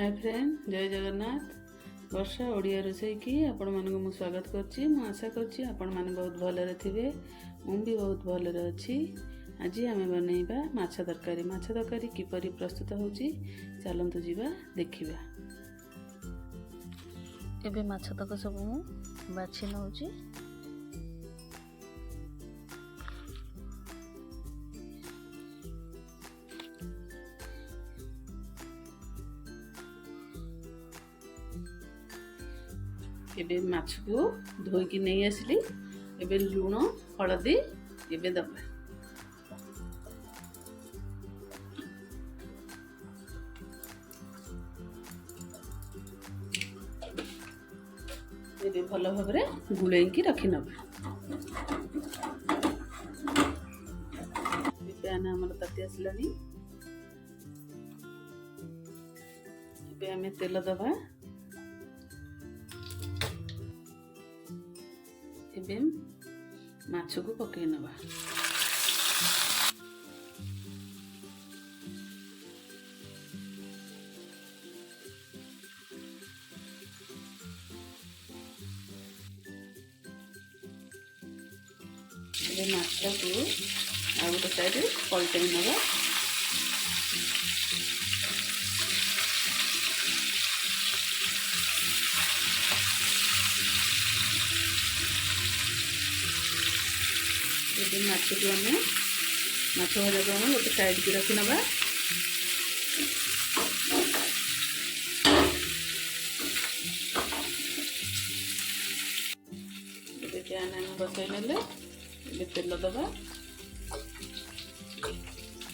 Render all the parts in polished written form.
Hi friend, जय जगन्नाथ। वर्षा ओडिया रोषे की आपण मानक मु स्वागत करछि। मु आशा करछि आपण माने बहुत भलरे थिबे। मु भी बहुत भलरे अछि। आज आमे बनैबा माछ तरकारी। माछ तरकारी किपरि प्रस्तुत होछि चलंतु जीवा देखिबा। एबे माछ तक सब मु बाछि नउछि। एबे माछ को धोई की नहीं आसली। एबे लूण हलदी एबे दबा। एबे भल भाबरे गुळेई की रखि नबा। पैन हमर तती आसलानी। एबे हमें तेल दबा। एबे माछ को पकई नबा। एबे माछ को आ गोटे साइड पलटई नबा। एबे माछ को हमें माछ भजा को हमें गोटे साइड की रखी नबा। एबे पैन हम बसई नेले। एबे तेल दबा।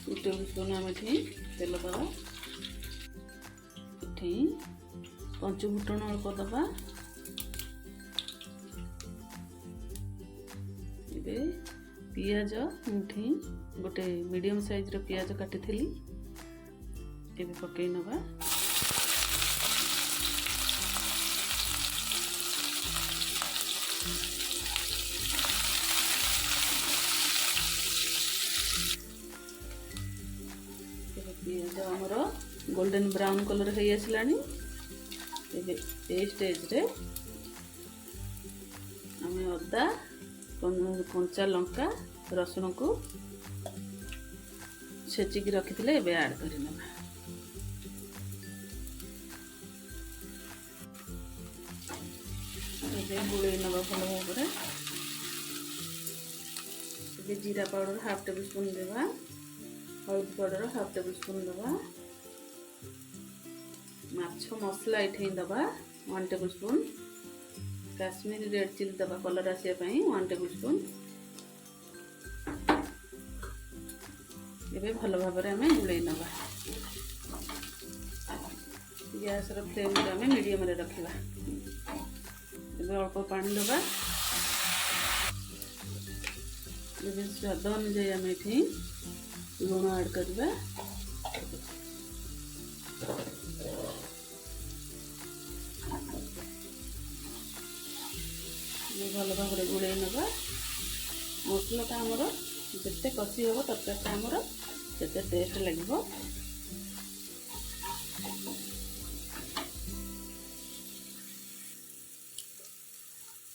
2 टेबल स्पून हमें तेल दबा। इठी पंच फुटण अल्प दबा। एबे पियाज मुठी गोटे मीडियम साइज रो पियाज काटी थी। एबे पकई नबा। पियाज हमर गोल्डन ब्राउन कलर हो आसलानी। एबे ए स्टेज रे हमें अदा कंचा लंका रसुण को छेचिकी रखी एबे ऐड करि नबा। एबे गुळेई नबा भल भाबरे। एबे जीरा पाउडर हाफ टेबल स्पून देबा। हल्दी पाउडर हाफ टेबल स्पून दबा। माछ मसला इठे दबा 1 tablespoon. Kashmiri red chilli दबा कलर आसिया पई 1 टेबल स्पून। एबे भल भाबरे हमें गुळेई नबा। गैस रो फ्लेम रे हमें मीडियम रे रखिबा। एबे अल्प पानी दबा। एबे स्वाद अनुसार हमें इठे लूण ऐड करबा। भल भाव गुड़े नवा। मसलाटा आमर जिते कषि हम तरकारीटा आमर सेते टेस्ट लगे।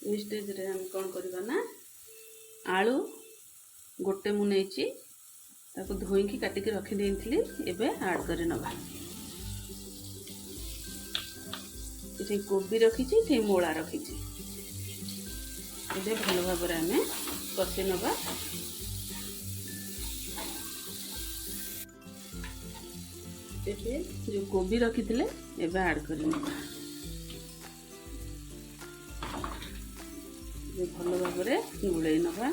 ये स्टेज रे हम कौन करबा ना आलू गोटे मु नेची ताको धोई की काटिकी रखी देइथिली। एबे ऐड करि नबा। इथे कोबी रखीची, इथे मोळा रखीची। एबे भल भाबरे हमें कषि नबा। एबे जो कोबी रखीथिले एबे ऐड करि नबा। एबे भल भाबरे गुळेई नबा।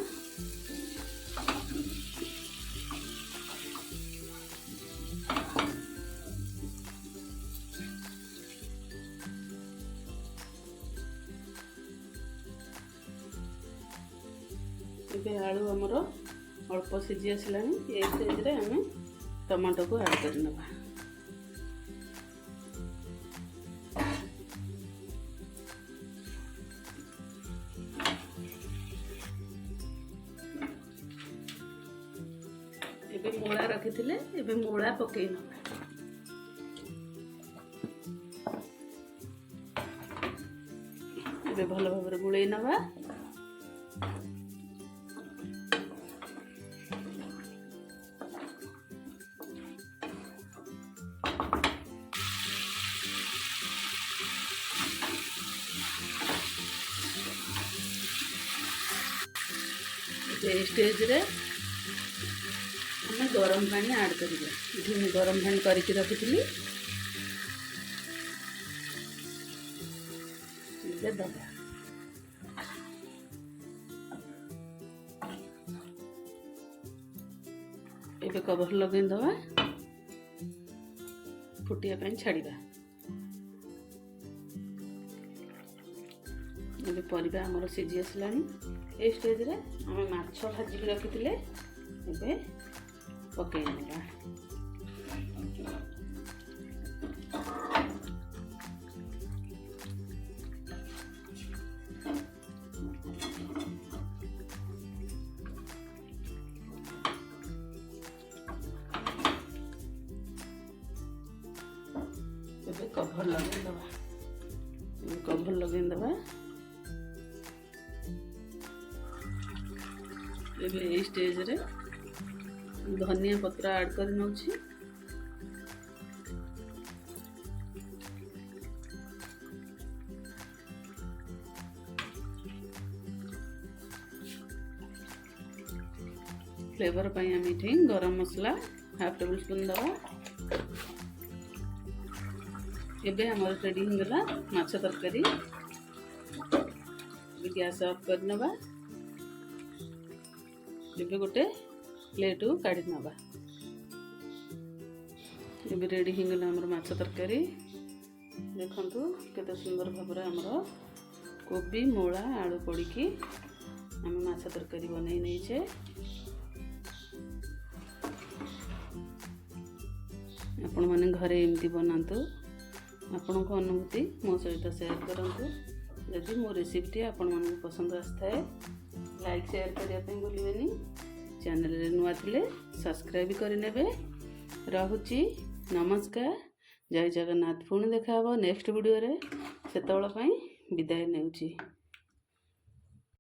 एबे आलू हमर अल्प सिझी आसलानी। ए स्टेज रे हमें टमाटो को ऐड कर नबा। एबे मोळा रखिथिले एबे मोळा पकई नबा। ଏବେ ଭଲ ଭାବରେ ଗୋଳେଇ ନେବା। এই ଷ୍ଟେଜ୍ରେ ଆମେ ଗରମ ପାଣି ଆଡ଼୍ କରିବା। ଏଠି ମୁଁ ଗରମ ପାଣି କରିକି ରଖିଥିଲି, ଏବେ ଦେବା। ଏବେ କଭର ଲଗେଇଦେବା, ଫୁଟିବା ପାଇଁ ଛାଡ଼ିବା। ଏବେ ପରିବା ଆମର ସିଝି ଆସିଲାଣି। এই ଷ୍ଟେଜ୍ରେ ଆମେ ମାଛ ଭାଜିକି ରଖିଥିଲେ ଏବେ ପକେଇ ନେବା। ଏବେ କଭର ଲଗେଇଦେବା। ଏବେ এই ଷ୍ଟେଜ୍ରେ ଧନିଆ ପତ୍ର ଆଡ଼୍ କରି ନେଉଛି। फ्लेवर ପାଇଁ ଆମେ ଏଠି ଗରମ ମସଲା ହାଫ୍ ଟେବୁଲ୍ ସ୍ପୁନ୍ ଦେବା। ଏବେ ଆମର ରେଡ଼ି ହେଇଗଲା ମାଛ ତରକାରୀ। ଗ୍ୟାସ୍ ଅଫ୍ କରିନେବା। ଏବେ ଗୋଟେ ପ୍ଲେଟ୍ କାଢ଼ି ନେବା। ଏବେ ରେଡ଼ି ହେଇଗଲା ଆମର ମାଛ ତରକାରୀ। ଦେଖନ୍ତୁ କେତେ ସୁନ୍ଦର ଭାବରେ ଆମର କୋବି, ମୂଳା, ଆଳୁ ପଡ଼ିକି ଆମେ ମାଛ ତରକାରୀ ବନେଇ ନେଇଛେ। ଆପଣମାନେ ଘରେ ଏମିତି ବନାନ୍ତୁ। ଆପଣଙ୍କ ଅନୁଭୂତି ମୋ ସହିତ ସେୟାର କରନ୍ତୁ। ଯଦି ମୋ ରେସିପିଟି ଆପଣମାନଙ୍କୁ ପସନ୍ଦ ଆସିଥାଏ ଲାଇକ୍ ସେୟାର କରିବା ପାଇଁ ଭୁଲିବେନି। ଚ୍ୟାନେଲରେ ନୂଆ ଥିଲେ ସବସ୍କ୍ରାଇବ୍ କରିନେବେ। ରହୁଛି, ନମସ୍କାର, ଜୟ ଜଗନ୍ନାଥ। ପୁଣି ଦେଖା ହେବ ନେକ୍ସଟ ଭିଡ଼ିଓରେ। ସେତେବେଳେ ପାଇଁ ବିଦାୟ ନେଉଛି।